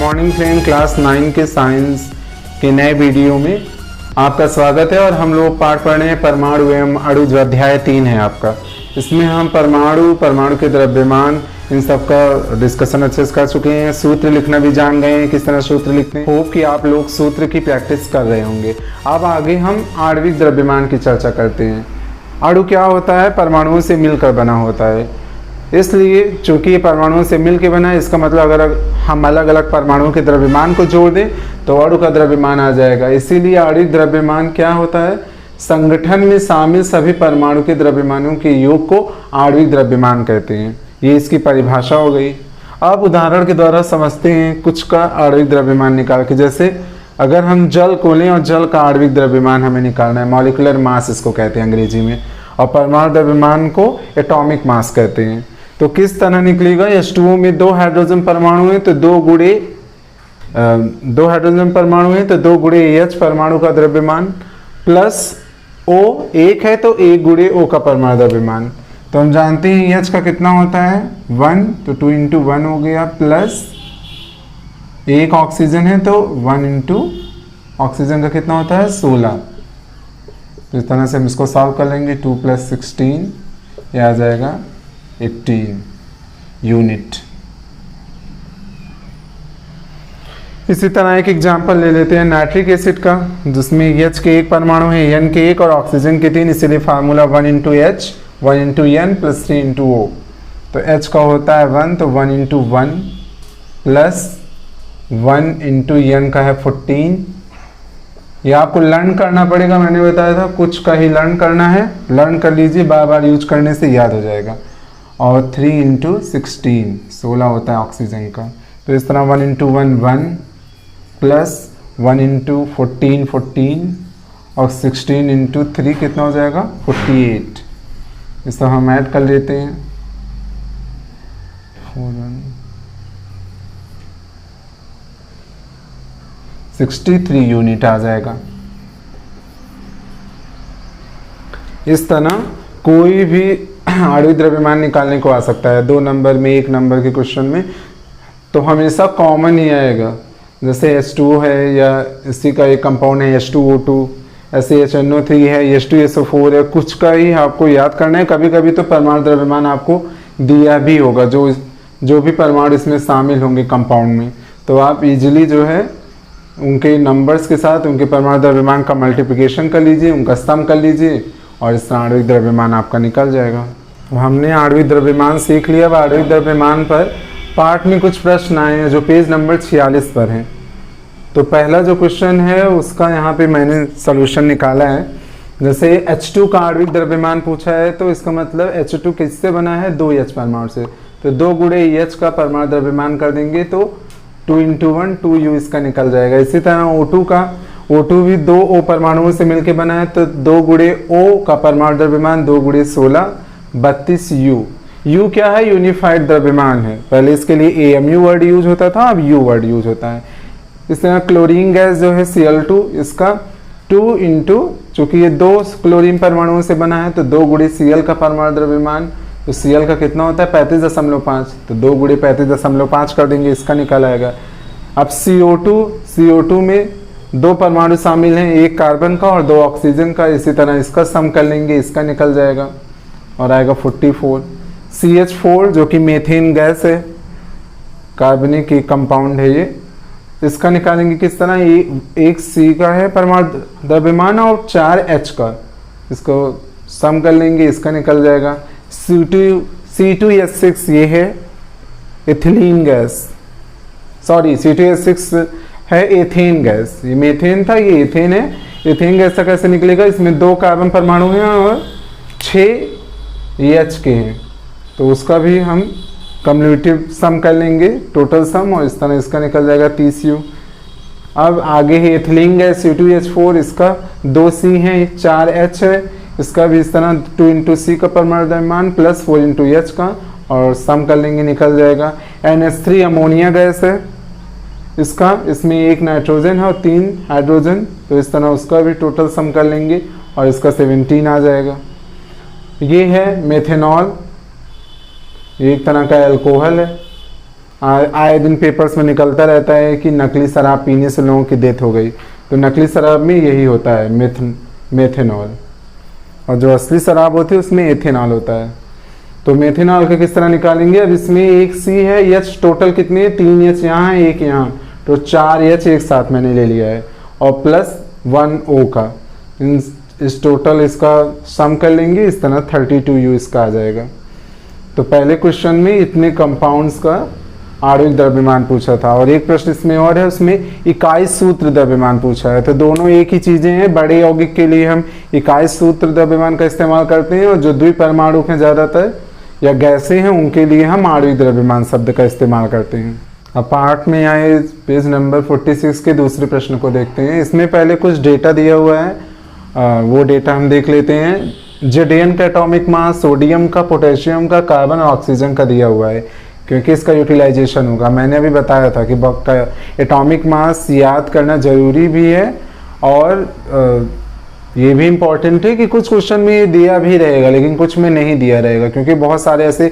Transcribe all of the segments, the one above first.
Morning friend, class 9 के science के नए वीडियो में आपका स्वागत है। और हम लोग पाठ पढ़ रहे हैं परमाणु एवं अणु, जो अध्याय 3 है आपका। इसमें हम परमाणु के द्रव्यमान, इन सब का डिस्कशन अच्छे से कर चुके हैं। सूत्र लिखना भी जान गए हैं, किस तरह सूत्र लिखते हैं। होप कि आप लोग सूत्र की प्रैक्टिस कर रहे होंगे। अब आगे हम आणविक द्रव्यमान की चर्चा करते हैं। अणु क्या होता है? परमाणुओं से मिलकर बना होता है। इसलिए चूंकि ये परमाणुओं से मिलकर बना है, इसका मतलब अगर हम अलग अलग परमाणुओं के द्रव्यमान को जोड़ दें तो अणु का द्रव्यमान आ जाएगा। इसीलिए आणविक द्रव्यमान क्या होता है? संगठन में शामिल सभी परमाणु के द्रव्यमानों के योग को आणविक द्रव्यमान कहते हैं। ये इसकी परिभाषा हो गई। अब उदाहरण के द्वारा समझते हैं कुछ का आणविक द्रव्यमान निकाल के। जैसे अगर हम जल को लें और जल का आणविक द्रव्यमान हमें निकालना है, मॉलिक्यूलर मास इसको कहते हैं अंग्रेजी में, और परमाणु द्रव्यमान को एटॉमिक मास कहते हैं। तो किस तरह निकलेगा? H2O में 2 हाइड्रोजन परमाणु हैं तो 2 हाइड्रोजन परमाणु हैं तो 2 गुणे H परमाणु का द्रव्यमान, प्लस O 1 है तो 1 गुणे O का परमाणु द्रव्यमान। तो हम जानते हैं H का कितना होता है 1, तो 2 × 1 हो गया, प्लस 1 ऑक्सीजन है तो 1 × ऑक्सीजन का कितना होता है 16। तो इस तरह से हम इसको सॉल्व कर लेंगे। 2 + 16 ये आ जाएगा 18 यूनिट। इसी तरह एक एग्जांपल ले लेते हैं नाइट्रिक एसिड का, जिसमें H के 1 परमाणु है, N के 1 और ऑक्सीजन के 3, इसीलिए फार्मूला 1 × H 1 × N + 3 × O। तो H का होता है 1, तो 1 × 1 प्लस 1 × N का है 14। ये आपको लर्न करना पड़ेगा, मैंने बताया था कुछ का ही लर्न करना है। लर्न कर लीजिए, बार बार यूज करने से याद हो जाएगा। और 3 × 16 16 होता है ऑक्सीजन का। तो इस तरह 1 × 1 1 प्लस 1 × 14 14 और 16 × 3 कितना हो जाएगा 48। इस तरह हम ऐड कर लेते हैं 63 यूनिट आ जाएगा। इस तरह कोई भी आणविक द्रव्यमान निकालने को आ सकता है। 2 नंबर में, 1 नंबर के क्वेश्चन में तो हमेशा कॉमन ही आएगा। जैसे H2O है या इसी का एक कंपाउंड है H2O2, ऐसे HNO3 है, H2SO4 है, कुछ का ही आपको याद करना है। कभी कभी तो परमाणु द्रव्यमान आपको दिया भी होगा, जो भी परमाणु इसमें शामिल होंगे कंपाउंड में, तो आप इजीली जो है उनके नंबर्स के साथ उनके परमाणु द्रव्यमान का मल्टीप्लिकेशन कर लीजिए, उनका सम कर लीजिए और इस तरह आणविक द्रव्यमान आपका निकल जाएगा। हमने आणविक द्रव्यमान सीख लिया। अब आणविक द्रव्यमान पर पार्ट में कुछ प्रश्न आए हैं जो पेज नंबर 46 पर हैं। तो पहला जो क्वेश्चन है उसका यहाँ पे मैंने सॉल्यूशन निकाला है। जैसे H2 का आणविक द्रव्यमान पूछा है, तो इसका मतलब H2 किससे बना है 2 H परमाणु से, तो 2 गुणे H का परमाणु द्रव्यमान कर देंगे तो 2 × 1 2 U इसका निकल जाएगा। इसी तरह O2 का, O2 भी 2 O परमाणुओं से मिलकर बना है, तो 2 गुणे O का परमाणु द्रव्यमान 2 × 16 32 U। U क्या है? यूनिफाइड द्रव्यमान है। पहले इसके लिए AMU वर्ड यूज होता था, अब U वर्ड यूज होता है। इस तरह क्लोरीन गैस जो है Cl2, इसका 2 × चूंकि ये 2 क्लोरीन परमाणुओं से बना है तो 2 गुणे Cl का परमाणु द्रव्यमान, तो Cl का कितना होता है 35.5, तो 2 गुणे 35.5 कर देंगे, इसका निकल आएगा। अब CO2 में 2 परमाणु शामिल हैं, 1 कार्बन का और 2 ऑक्सीजन का, इसी तरह इसका सम कर लेंगे, इसका निकल जाएगा और आएगा 44। CH4 जो कि मीथेन गैस है, कार्बनिक कंपाउंड है ये, इसका निकालेंगे किस तरह? एक C का है परमाणु द्रव्यमान और 4 H का, इसको सम कर लेंगे, इसका निकल जाएगा। C2H6 ये है एथिलीन गैस, सॉरी C2H6 है एथेन गैस। ये मीथेन था, ये एथेन है। एथेन गैस का कैसे निकलेगा? इसमें 2 कार्बन परमाणु हैं और 6 H के हैं, तो उसका भी हम कम्युलेटिव सम कर लेंगे, टोटल सम, और इस तरह इसका निकल जाएगा 30 U। अब आगे है एथिलीन गैस C2H4, इसका 2 C है 4 H है, इसका भी इस तरह 2 × C का परमाणु द्रव्यमान प्लस 4 × H का, और सम कर लेंगे, निकल जाएगा। NH3 अमोनिया गैस है, इसमें 1 नाइट्रोजन है और 3 हाइड्रोजन, तो इस तरह उसका भी टोटल सम कर लेंगे और इसका 17 आ जाएगा। ये है मेथेनॉल, ये एक तरह का अल्कोहल है। आए दिन पेपर्स में निकलता रहता है कि नकली शराब पीने से लोगों की डेथ हो गई, तो नकली शराब में यही होता है मेथेनॉल, और जो असली शराब होती है उसमें एथेनॉल होता है। तो मेथेनॉल का किस तरह निकालेंगे? अब इसमें एक सी है, एच टोटल कितने, 3 एच यहाँ है, एक यहाँ, तो 4 एच एक साथ मैंने ले लिया है, और प्लस 1 O का, इस टोटल इसका सम कर लेंगे, इस तरह 32 U इसका आ जाएगा। तो पहले क्वेश्चन में इतने कंपाउंड्स का आणविक द्रव्यमान पूछा था, और एक प्रश्न इसमें और है, उसमें इकाई सूत्र द्रव्यमान पूछा है। तो दोनों एक ही चीजें हैं, बड़े यौगिक के लिए हम इकाई सूत्र द्रव्यमान का इस्तेमाल करते हैं, और जो द्विपरमाणु हैं ज्यादातर या गैसें हैं उनके लिए हम आणविक द्रव्यमान शब्द का इस्तेमाल करते हैं। अब पार्ट में आए पेज नंबर 46 के दूसरे प्रश्न को देखते हैं। इसमें पहले कुछ डेटा दिया हुआ है, वो डेटा हम देख लेते हैं। जेडेन का एटॉमिक मास, सोडियम का, पोटेशियम का, कार्बन और ऑक्सीजन का दिया हुआ है, क्योंकि इसका यूटिलाइजेशन होगा। मैंने अभी बताया था कि एटॉमिक मास याद करना जरूरी भी है, और ये भी इम्पोर्टेंट है कि कुछ क्वेश्चन में ये दिया भी रहेगा लेकिन कुछ में नहीं दिया रहेगा, क्योंकि बहुत सारे ऐसे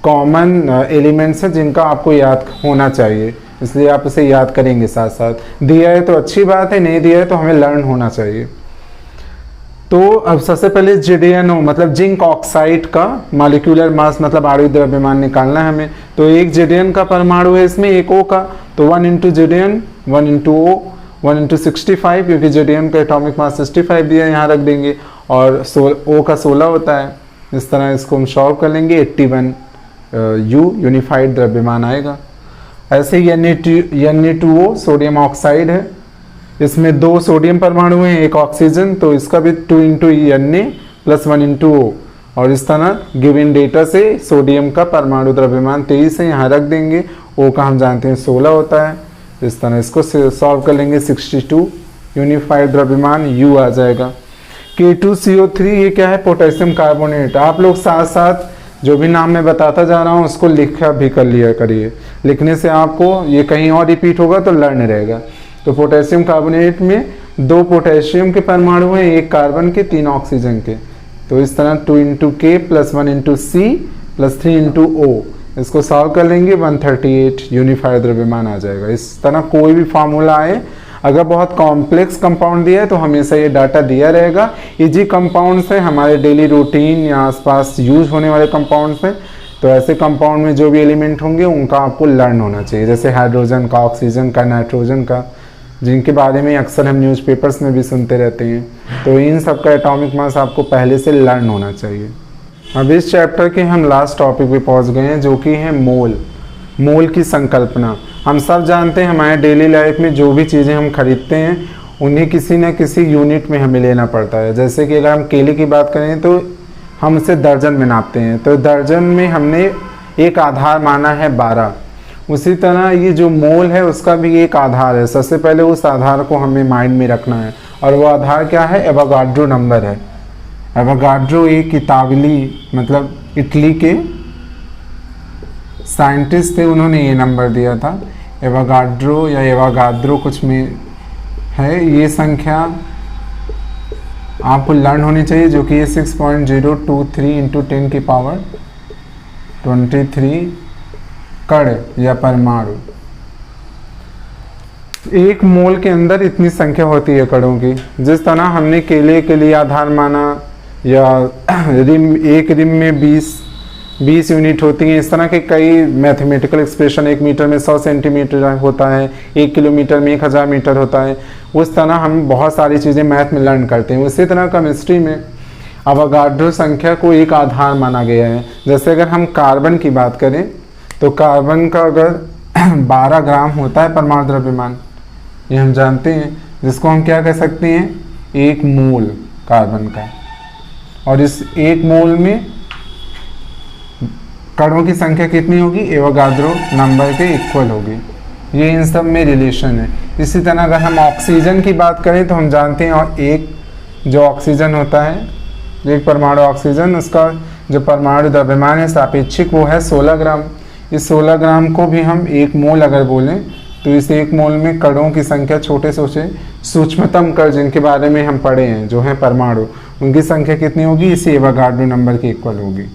कॉमन एलिमेंट्स हैं जिनका आपको याद होना चाहिए, इसलिए आप इसे याद करेंगे साथ साथ। दिया है तो अच्छी बात है, नहीं दिया है तो हमें लर्न होना चाहिए। तो अब सबसे पहले JDNO मतलब जिंक ऑक्साइड का मॉलिक्यूलर मास मतलब आणविक द्रव्यमान निकालना है हमें। तो एक JDN का परमाणु है, इसमें एक O का, तो 1 into JDN 1 into O 1 into 65, क्योंकि JDN का एटॉमिक मास 65 दिया है, यहाँ रख देंगे, और O का 16 होता है। इस तरह इसको हम सॉल्व कर लेंगे, 81 U यूनिफाइड द्रव्यमान आएगा। ऐसे ही Na2O सोडियम ऑक्साइड है, इसमें 2 सोडियम परमाणु हैं, एक ऑक्सीजन, तो इसका भी 2 into Na plus 1 into O, और इस तरह गिवन डेटा से सोडियम का परमाणु द्रव्यमान 23 है, यहाँ रख देंगे। O का हम जानते हैं 16 होता है, इस तरह इसको सॉल्व कर लेंगे, 62 यूनिफाइड द्रव्यमान U आ जाएगा। K2CO3 ये क्या है? Potassium carbonate. आप लोग साथ साथ जो भी नाम मैं बताता जा रहा हूँ उसको लिखा भी कर लिया करिए, लिखने से आपको ये कहीं और रिपीट होगा तो लर्न रहेगा। तो पोटेशियम कार्बोनेट में 2 पोटेशियम के परमाणु हैं, 1 कार्बन के, 3 ऑक्सीजन के, तो इस तरह 2 into K plus 1 into C plus 3 into O, इसको सॉल्व कर लेंगे, 138 यूनिफाइड द्रव्यमान आ जाएगा। इस तरह कोई भी फार्मूला आए, अगर बहुत कॉम्प्लेक्स कंपाउंड दिया है तो हमेशा ये डाटा दिया रहेगा। इजी कंपाउंड्स हैं, हमारे डेली रूटीन या आसपास यूज होने वाले कंपाउंड्स हैं, तो ऐसे कंपाउंड में जो भी एलिमेंट होंगे उनका आपको लर्न होना चाहिए, जैसे हाइड्रोजन का, ऑक्सीजन का, नाइट्रोजन का, जिनके बारे में अक्सर हम न्यूज़पेपर्स में भी सुनते रहते हैं। तो इन सब का एटॉमिक मास आपको पहले से लर्न होना चाहिए। अब इस चैप्टर के हम लास्ट टॉपिक पे पहुंच गए हैं, जो कि है मोल। मोल की संकल्पना। हम सब जानते हैं हमारे डेली लाइफ में जो भी चीज़ें हम खरीदते हैं उन्हें किसी न किसी यूनिट में हमें लेना पड़ता है। जैसे कि अगर हम केले की बात करें तो हम उसे दर्जन में नापते हैं, तो दर्जन में हमने एक आधार माना है 12। उसी तरह ये जो मोल है उसका भी एक आधार है। सबसे पहले उस आधार को हमें माइंड में रखना है, और वो आधार क्या है? एवोगाड्रो नंबर है। एवोगाड्रो एक इतावली मतलब इटली के साइंटिस्ट थे, उन्होंने ये नंबर दिया था। एवोगाड्रो या एवोगाद्रो कुछ में है। ये संख्या आपको लर्न होनी चाहिए, जो कि ये 6.023 इंटू 10 की पावर 23 कण या परमाणु। एक मोल के अंदर इतनी संख्या होती है कणों की। जिस तरह हमने केले के लिए आधार माना, या रिम, एक रिम में 20 यूनिट होती हैं, इस तरह के कई मैथमेटिकल एक्सप्रेशन। 1 मीटर में 100 सेंटीमीटर होता है, 1 किलोमीटर में 1000 मीटर होता है। उस तरह हम बहुत सारी चीज़ें मैथ में लर्न करते हैं। उसी तरह केमिस्ट्री में एवोगाड्रो संख्या को एक आधार माना गया है। जैसे अगर हम कार्बन की बात करें तो कार्बन का अगर 12 ग्राम होता है परमाणु द्रव्यमान, ये हम जानते हैं, जिसको हम क्या कह सकते हैं? 1 मोल कार्बन का। और इस 1 मोल में कणों की संख्या कितनी होगी? एवोगाड्रो नंबर के इक्वल होगी। ये इन सब में रिलेशन है। इसी तरह अगर हम ऑक्सीजन की बात करें तो हम जानते हैं, और एक जो ऑक्सीजन होता है, एक परमाणु ऑक्सीजन, उसका जो परमाणु द्रव्यमान है सापेक्षिक वो है 16 ग्राम। इस 16 ग्राम को भी हम 1 मोल अगर बोलें तो इस 1 मोल में कणों की संख्या, छोटे सूक्ष्मतम कण जिनके बारे में हम पढ़े हैं जो हैं परमाणु, उनकी संख्या कितनी होगी? इसी एवोगाड्रो नंबर के इक्वल होगी।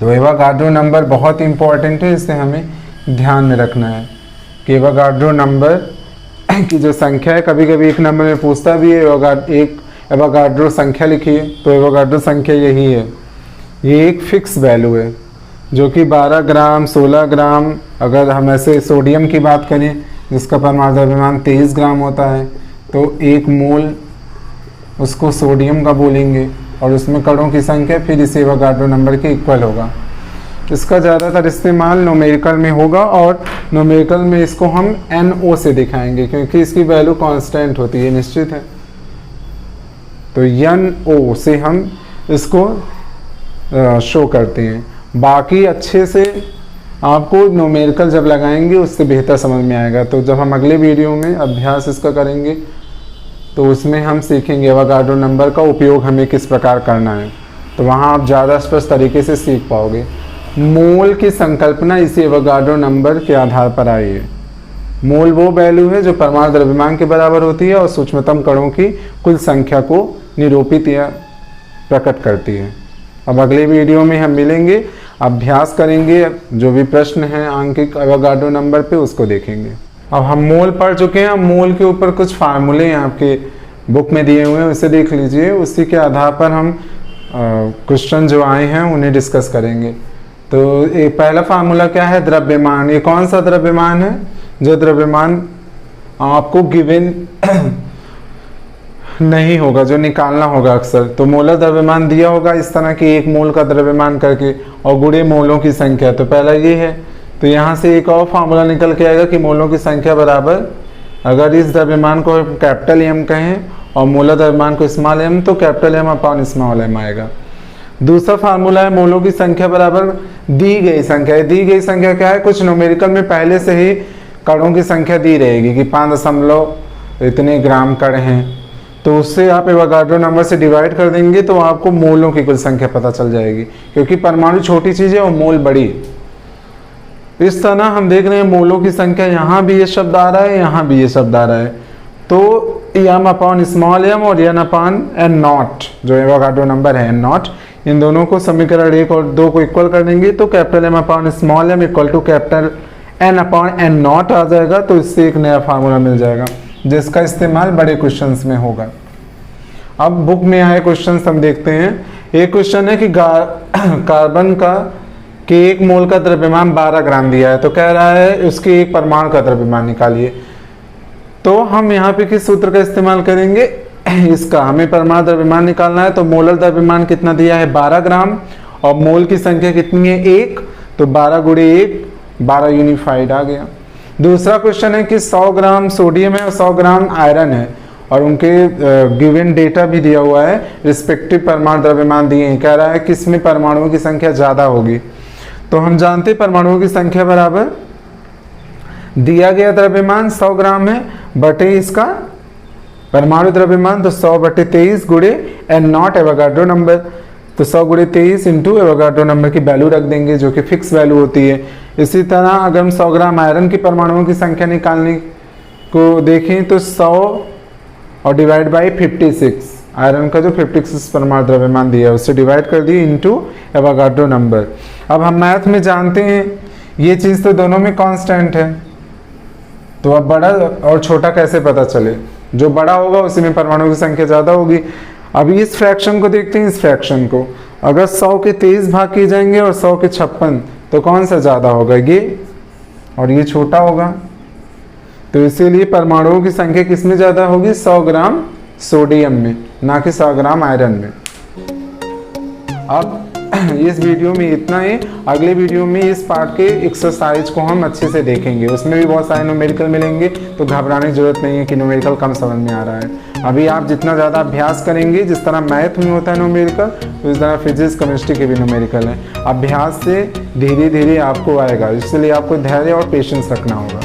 तो एवोगाड्रो नंबर बहुत इंपॉर्टेंट है, इसे हमें ध्यान में रखना है कि एवोगाड्रो नंबर की जो संख्या है, कभी कभी एक नंबर में पूछता भी है एक एवोगाड्रो संख्या लिखिए, तो एवोगाड्रो संख्या यही है। ये एक फिक्स वैल्यू है जो कि 12 ग्राम 16 ग्राम, अगर हम ऐसे सोडियम की बात करें जिसका परमाणु द्रव्यमान 23 ग्राम होता है, तो 1 मोल उसको सोडियम का बोलेंगे और उसमें कणों की संख्या फिर इस एवोगाड्रो नंबर के इक्वल होगा। इसका ज़्यादातर इस्तेमाल न्यूमेरिकल में होगा और न्यूमेरिकल में इसको हम NO से दिखाएंगे क्योंकि इसकी वैल्यू कांस्टेंट होती है, निश्चित है। तो NO से हम इसको शो करते हैं। बाकी अच्छे से आपको न्यूमेरिकल जब लगाएंगे उससे बेहतर समझ में आएगा। तो जब हम अगले वीडियो में अभ्यास इसका करेंगे तो उसमें हम सीखेंगे एवोगाड्रो नंबर का उपयोग हमें किस प्रकार करना है, तो वहाँ आप ज़्यादा स्पष्ट तरीके से सीख पाओगे। मोल की संकल्पना इसी एवोगाड्रो नंबर के आधार पर आई है। मोल वो वैल्यू है जो परमाणु द्रव्यमान के बराबर होती है और सूक्ष्मतम कणों की कुल संख्या को निरूपित या प्रकट करती है। अब अगले वीडियो में हम मिलेंगे, अभ्यास करेंगे, जो भी प्रश्न हैं आंकिक एवोगाड्रो नंबर पे उसको देखेंगे। अब हम मोल पढ़ चुके हैं। मोल के ऊपर कुछ फार्मूले हैं आपके बुक में दिए हुए हैं, उसे देख लीजिए। उसी के आधार पर हम क्वेश्चन जो आए हैं उन्हें डिस्कस करेंगे। तो एक पहला फार्मूला क्या है? द्रव्यमान। ये कौन सा द्रव्यमान है? जो द्रव्यमान आपको गिवन नहीं होगा, जो निकालना होगा अक्सर। तो मोलर द्रव्यमान दिया होगा इस तरह की 1 मोल का द्रव्यमान करके और गुणे मोलों की संख्या। तो पहला ये है। तो यहाँ से एक और फार्मूला निकल के आएगा कि मोलों की संख्या बराबर, अगर इस द्रव्यमान को कैपिटल M कहें और मोलर द्रव्यमान को स्मॉल m, तो capital M upon small m आएगा। दूसरा फार्मूला है मोलों की संख्या बराबर दी गई संख्या। दी गई संख्या क्या है? कुछ न्यूमेरिकल में पहले से ही कणों की संख्या दी रहेगी कि 5 इतने ग्राम कण हैं, तो उससे आप एवोगाड्रो नंबर से डिवाइड कर देंगे तो आपको मोलों की कुल संख्या पता चल जाएगी, क्योंकि परमाणु छोटी चीज़ है और मोल बड़ी। इस तरह हम देख रहे हैं मोलों की संख्या, यहाँ भी ये शब्द आ रहा है, यहाँ भी ये शब्द आ रहा है। तो m अपॉन स्मॉल m और n अपॉन n नॉट, जो एवोगाड्रो नंबर है n नॉट, इन दोनों को समीकरण 1 और 2 को इक्वल कर देंगे तो capital M upon small m equal to capital n upon n naught आ जाएगा। तो इससे एक नया फार्मूला मिल जाएगा जिसका इस्तेमाल बड़े क्वेश्चंस में होगा। अब बुक में आए क्वेश्चंस हम देखते हैं। एक क्वेश्चन है कि कार्बन का कि 1 मोल का द्रव्यमान 12 ग्राम दिया है, तो कह रहा है उसके 1 परमाणु का द्रव्यमान निकालिए। तो हम यहाँ पे किस सूत्र का इस्तेमाल करेंगे? इसका हमें परमाणु द्रव्यमान निकालना है। तो मोलर द्रव्यमान कितना दिया है? 12 ग्राम और मोल की संख्या कितनी है? 1, तो 12 गुणे 1 12 यूनिफाइड आ गया। दूसरा क्वेश्चन है कि 100 ग्राम सोडियम है और 100 ग्राम आयरन है और उनके गिवन डेटा भी दिया हुआ है, रिस्पेक्टिव परमाणु द्रव्यमान दिए हैं। कह रहा है किसमें परमाणुओं की संख्या ज़्यादा होगी। तो हम जानते हैं परमाणुओं की संख्या बराबर दिया गया द्रव्यमान 100 ग्राम है बटे इसका परमाणु द्रव्यमान, तो 100 बटे 23 गुणे n नॉट एवोगाड्रो नंबर। तो 100 गुणे 23 इंटू एवोगाड्रो नंबर की वैल्यू रख देंगे जो कि फिक्स वैल्यू होती है। इसी तरह अगर हम 100 ग्राम आयरन की परमाणुओं की संख्या निकालने को देखें तो 100 और डिवाइड बाई 56, आयरन का जो 56 परमाणु द्रव्यमान दिया है उससे डिवाइड कर दिए इंटू एवोगाड्रो नंबर। अब हम मैथ में जानते हैं ये चीज़ तो दोनों में कांस्टेंट है, तो अब बड़ा और छोटा कैसे पता चले? जो बड़ा होगा उसी में परमाणु की संख्या ज़्यादा होगी। अब इस फ्रैक्शन को देखते हैं। इस फ्रैक्शन को अगर 100 के 23 भाग किए जाएंगे और 100 के 56, तो कौन सा ज़्यादा होगा? ये, और ये छोटा होगा। तो इसीलिए परमाणुओं की संख्या किसमें ज़्यादा होगी? 100 ग्राम सोडियम में, ना कि 100 ग्राम आयरन में। अब इस वीडियो में इतना ही। अगले वीडियो में इस पार्ट के एक्सरसाइज को हम अच्छे से देखेंगे, उसमें भी बहुत सारे न्यूमेरिकल मिलेंगे, तो घबराने की जरूरत नहीं है कि न्यूमेरिकल कम समझ में आ रहा है। अभी आप जितना ज़्यादा अभ्यास करेंगे, जिस तरह मैथ में होता है न्यूमेरिकल, तो इस तरह फिजिक्स केमिस्ट्री के भी न्यूमेरिकल है। अभ्यास से धीरे धीरे आपको आएगा, इसलिए आपको धैर्य और पेशेंस रखना होगा।